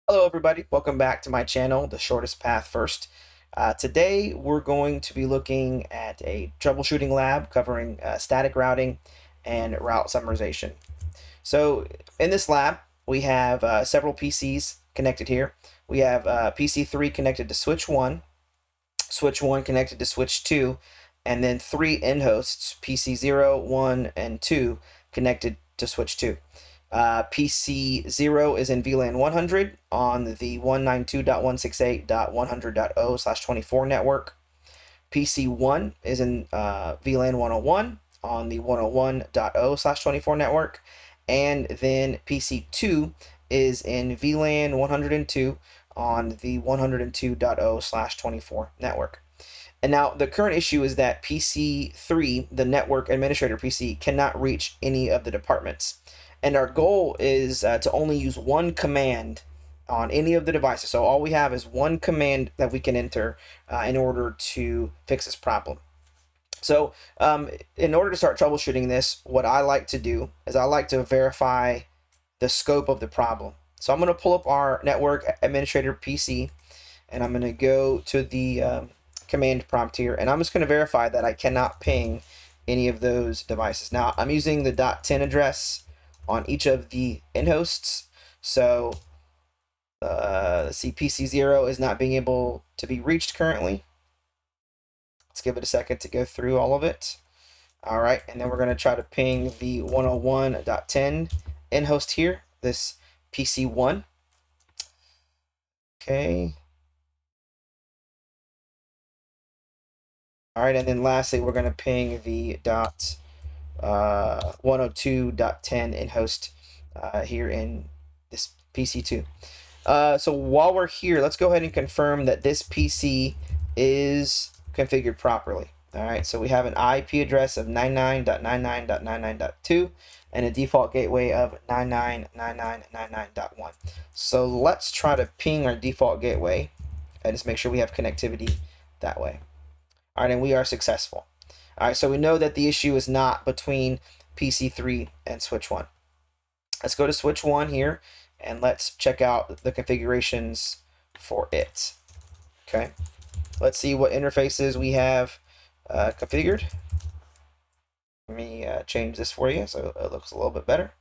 Hello everybody, welcome back to my channel, The Shortest Path First. Today we're going to be looking at a troubleshooting lab covering static routing and route summarization. So in this lab we have several PCs connected here. We have PC3 connected to switch 1, switch 1 connected to switch 2, and then 3 end hosts, PC0, 1, and 2 connected to switch 2. PC0 is in VLAN 100 on the 192.168.100.0/24 network. PC1 is in VLAN 101 on the 101.0/24 network. And then PC2 is in VLAN 102 on the 102.0/24 network. And now the current issue is that PC3, the network administrator PC, cannot reach any of the departments. And our goal is to only use one command on any of the devices. So all we have is one command that we can enter in order to fix this problem. So in order to start troubleshooting this, what I like to do is I like to verify the scope of the problem. So I'm going to pull up our network administrator PC, and I'm going to go to the command prompt here, and I'm just going to verify that I cannot ping any of those devices. Now I'm using the .10 address on each of the end hosts. So let's see, PC0 is not being able to be reached currently. Let's give it a second to go through all of it. All right, and then we're going to try to ping the 101.10 end host here, this PC1. Okay. All right, and then lastly, we're going to ping the 102.10 end host here in this PC2. So while we're here, let's go ahead and confirm that this PC is configured properly. All right, so we have an IP address of 99.99.99.2 and a default gateway of 99.99.99.1. So let's try to ping our default gateway and just make sure we have connectivity that way. All right, and we are successful. All right, so we know that the issue is not between PC3 and switch 1. Let's go to switch 1 here, and let's check out the configurations for it. Okay, let's see what interfaces we have configured. Let me change this for you so it looks a little bit better.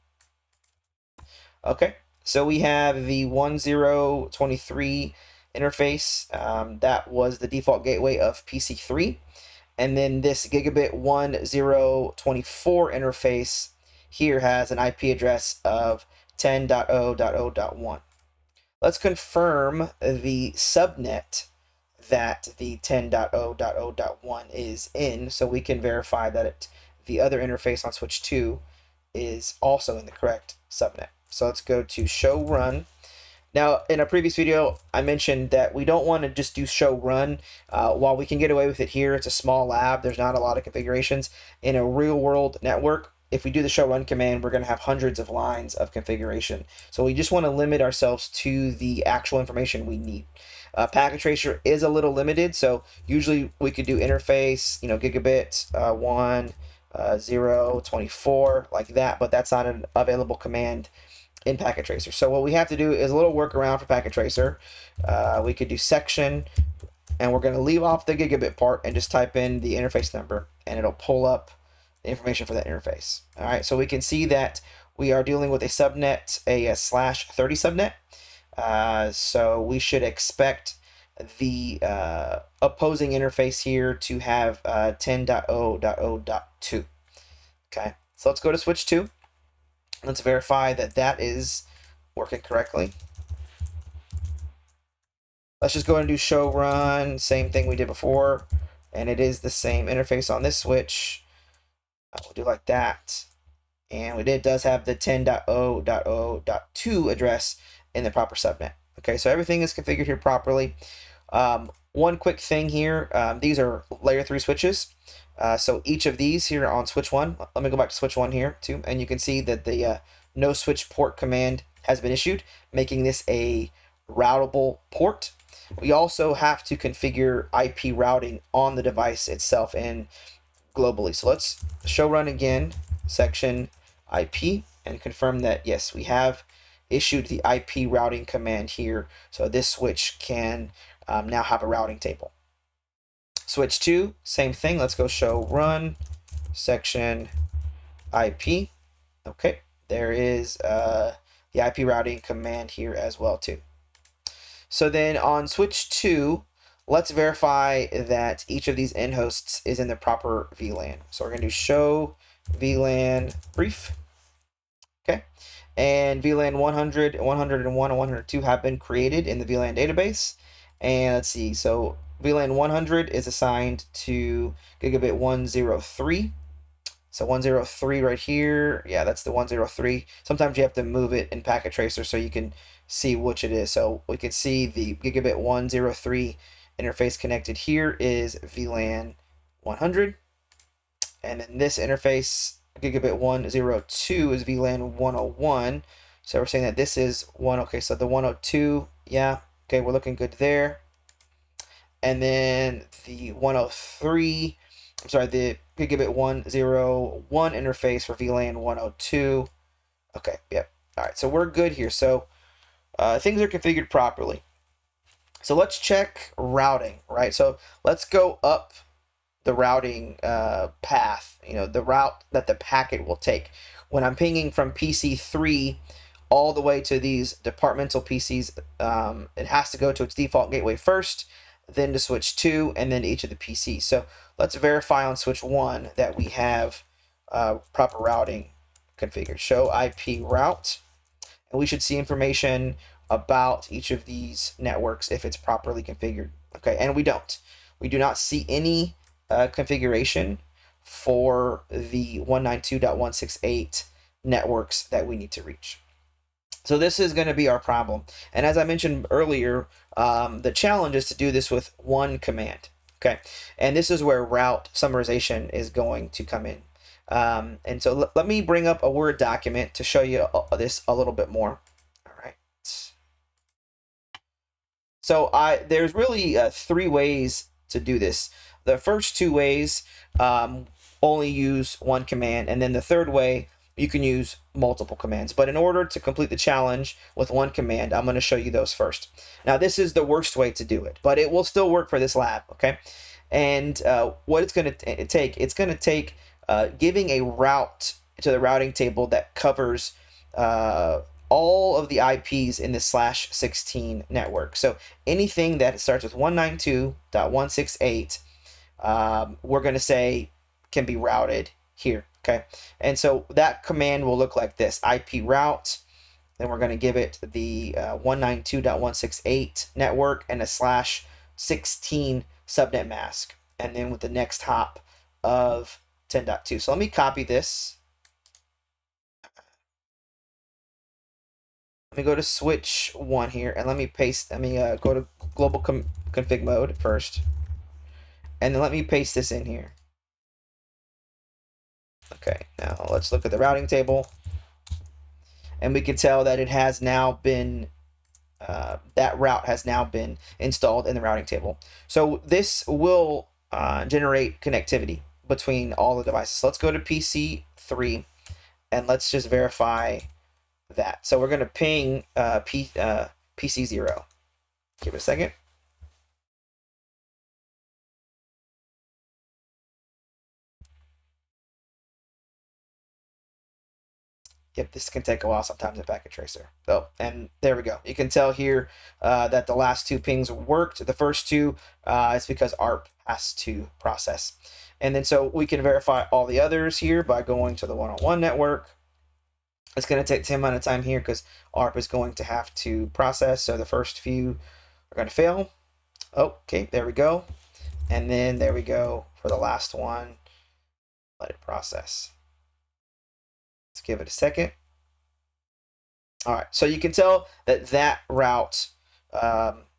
Okay, so we have the 1023 interface. That was the default gateway of PC3. And then this gigabit 1024 interface here has an IP address of 10.0.0.1. Let's confirm the subnet that the 10.0.0.1 is in so we can verify that the other interface on switch 2 is also in the correct subnet. So let's go to show run. Now, in a previous video, I mentioned that we don't want to just do show run. While we can get away with it here, it's a small lab. There's not a lot of configurations. In a real-world network, if we do the show run command, we're going to have hundreds of lines of configuration. So we just want to limit ourselves to the actual information we need. Packet tracer is a little limited, so usually we could do interface, gigabit 1, 0, 24, like that, but that's not an available command in packet tracer. So what we have to do is a little workaround for packet tracer. We could do section, and we're going to leave off the gigabit part and just type in the interface number, and it'll pull up the information for that interface. All right, so we can see that we are dealing with a subnet, a /30 subnet. So we should expect the opposing interface here to have 10.0.0.2. Okay, so let's go to switch 2. Let's verify that that is working correctly. Let's just go and do show run, same thing we did before, and it is the same interface on this switch. We'll do like that, and it does have the 10.0.0.2 address in the proper subnet. Okay, so everything is configured here properly. One quick thing here, these are layer 3 switches. So each of these here on switch 1, let me go back to switch 1 here too, and you can see that the no switch port command has been issued, making this a routable port. We also have to configure IP routing on the device itself and globally. So let's show run again, section IP, and confirm that yes, we have issued the IP routing command here. So this switch can now have a routing table. Switch 2, same thing. Let's go show run section IP. Okay, there is the IP routing command here as well too. So then on switch 2, let's verify that each of these end hosts is in the proper VLAN. So we're going to do show VLAN brief. Okay, and VLAN 100, 101, and 102 have been created in the VLAN database. And let's see, so VLAN 100 is assigned to gigabit 103. So 103 right here, yeah, that's the 103. Sometimes you have to move it in packet tracer so you can see which it is. So we can see the gigabit 103 interface connected here is VLAN 100. And then this interface, gigabit 102, is VLAN 101. So we're saying that this is one. Okay, so the 102, yeah, okay, we're looking good there. And then the 103, I'm sorry, the gigabit 101 interface for VLAN 102. Okay, yep. All right, so we're good here. So things are configured properly. So let's check routing, right? So let's go up the routing path, the route that the packet will take. When I'm pinging from PC3 all the way to these departmental PCs, it has to go to its default gateway first, then to switch 2, and then to each of the PCs. So let's verify on switch 1 that we have proper routing configured. Show IP route, and we should see information about each of these networks if it's properly configured. Okay, and we don't. We do not see any configuration for the 192.168 networks that we need to reach. So this is going to be our problem. And as I mentioned earlier, the challenge is to do this with one command. Okay, and this is where route summarization is going to come in. And so let me bring up a Word document to show you this a little bit more. All right. So there's really 3 ways to do this. The first 2 ways only use one command, and then the third way you can use multiple commands. But in order to complete the challenge with one command, I'm going to show you those first. Now this is the worst way to do it, but it will still work for this lab, okay? And what it's going to take, giving a route to the routing table that covers all of the IPs in the /16 network. So anything that starts with 192.168, we're going to say can be routed here. Okay, and so that command will look like this: IP route. Then we're going to give it the 192.168 network and a /16 subnet mask, and then with the next hop of 10.2. So let me copy this. Let me go to switch 1 here, and let me paste. Let me go to global config mode first, and then let me paste this in here. Okay, now let's look at the routing table, and we can tell that it has now been that route has now been installed in the routing table. So this will generate connectivity between all the devices. So let's go to PC3 and let's just verify that. So we're going to ping PC0. Give it a second. Yep, this can take a while sometimes in packet tracer. Oh, and there we go. You can tell here that the last 2 pings worked. The first 2 is because ARP has to process. And then so we can verify all the others here by going to the 101 network. It's going to take the same amount of time here because ARP is going to have to process. So the first few are going to fail. Oh, okay, there we go. And then there we go for the last one. Let it process. Let's give it a second. All right, so you can tell that that route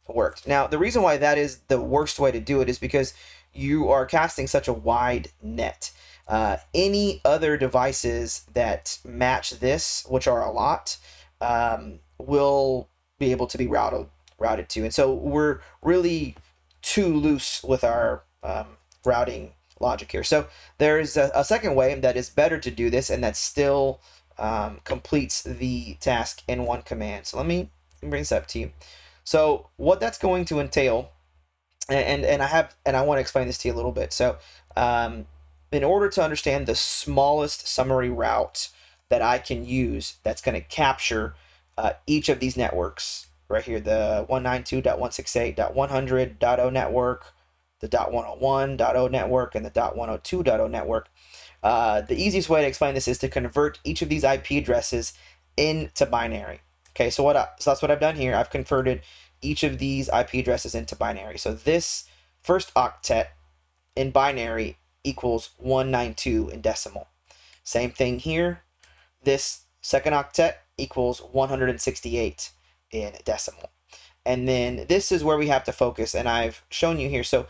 worked. Now, the reason why that is the worst way to do it is because you are casting such a wide net. Any other devices that match this, which are a lot, will be able to be routed to. And so we're really too loose with our routing logic here. So there's a second way that is better to do this, and that's still completes the task in one command. So let me bring this up to you. So what that's going to entail, and I want to explain this to you a little bit. So in order to understand the smallest summary route that I can use that's going to capture each of these networks right here, the 192.168.100.0 network, the .101.0 network, and the .102.0 network. The easiest way to explain this is to convert each of these IP addresses into binary. Okay, so that's what I've done here. I've converted each of these IP addresses into binary. So this first octet in binary equals 192 in decimal. Same thing here. This second octet equals 168 in decimal. And then this is where we have to focus, and I've shown you here. So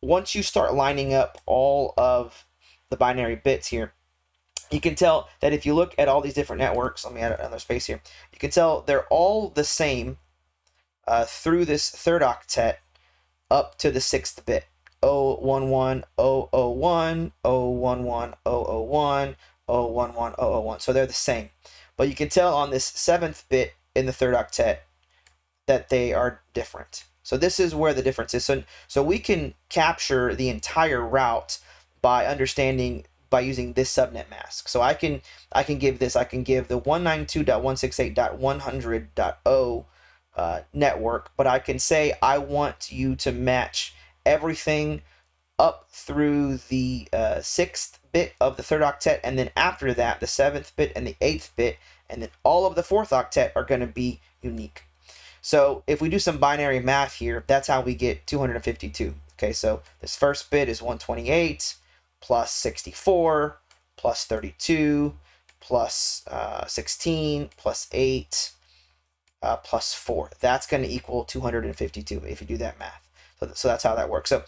once you start lining up all of the binary bits here, you can tell that if you look at all these different networks, let me add another space here, you can tell they're all the same through this third octet up to the sixth bit. 011-001, 011-001, 011-001. So they're the same. But you can tell on this seventh bit in the third octet that they are different. So this is where the difference is. So we can capture the entire route by using this subnet mask. So I can give the 192.168.100.0 network, but I can say I want you to match everything up through the sixth bit of the third octet, and then after that the seventh bit and the eighth bit, and then all of the fourth octet are going to be unique. So if we do some binary math here, that's how we get 252. Okay, so this first bit is 128 plus 64 plus 32 plus 16 plus 8 plus 4. That's going to equal 252 if you do that math. So that's how that works. So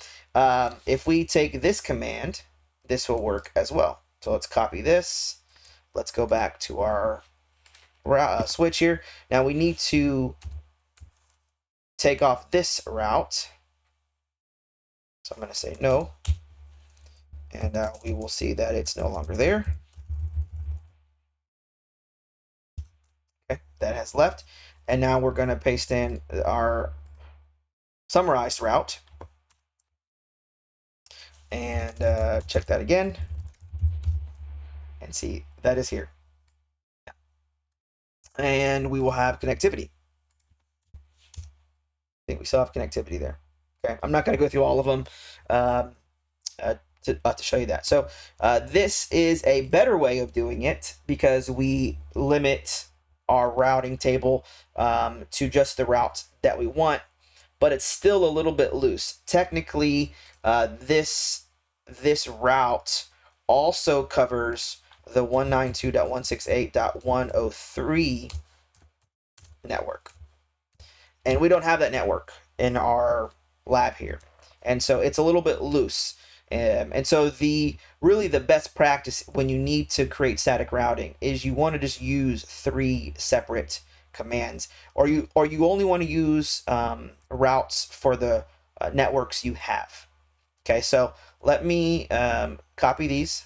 if we take this command, this will work as well. So let's copy this. Let's go back to our switch here. Now we need to take off this route. So I'm going to say no. And we will see that it's no longer there. Okay, that has left. And now we're going to paste in our summarized route. And check that again. And see, that is here. And we will have connectivity. I think we still have connectivity there. Okay, I'm not going to go through all of them to show you that. So this is a better way of doing it because we limit our routing table to just the routes that we want, but it's still a little bit loose. Technically, this route also covers the 192.168.103 network. And we don't have that network in our lab here. And so it's a little bit loose. And so really the best practice when you need to create static routing is you want to just use 3 separate commands, or you only want to use routes for the networks you have. Okay, so let me copy these,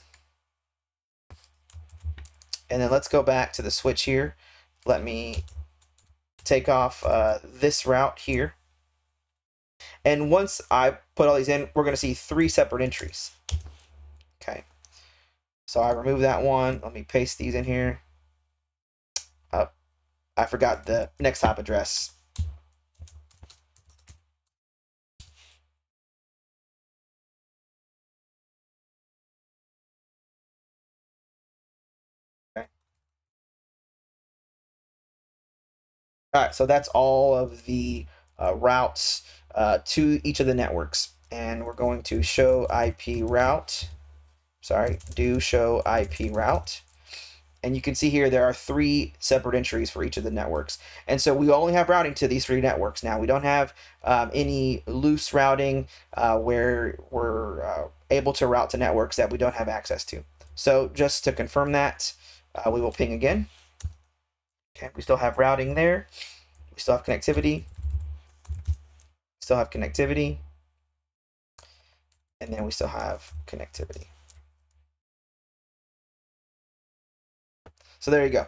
and then let's go back to the switch here. Let me take off this route here. And once I put all these in, we're going to see 3 separate entries. Okay. So I remove that one. Let me paste these in here. I forgot the next hop address. Okay. All right. So that's all of the routes to each of the networks. And we're going to show IP route. Sorry, do show IP route. And you can see here there are 3 separate entries for each of the networks. And so we only have routing to these 3 networks now. We don't have any loose routing where we're able to route to networks that we don't have access to. So just to confirm that, we will ping again. Okay, we still have routing there. We still have connectivity. Still have connectivity. And then we still have connectivity. So there you go.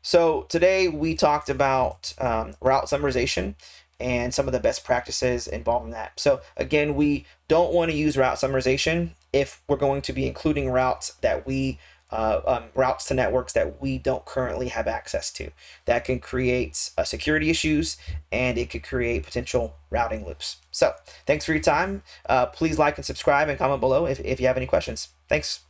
So today we talked about route summarization and some of the best practices involved in that. So again, we don't want to use route summarization if we're going to be including routes that we routes to networks that we don't currently have access to. That can create security issues, and it could create potential routing loops. So thanks for your time. Please like and subscribe and comment below if you have any questions. Thanks.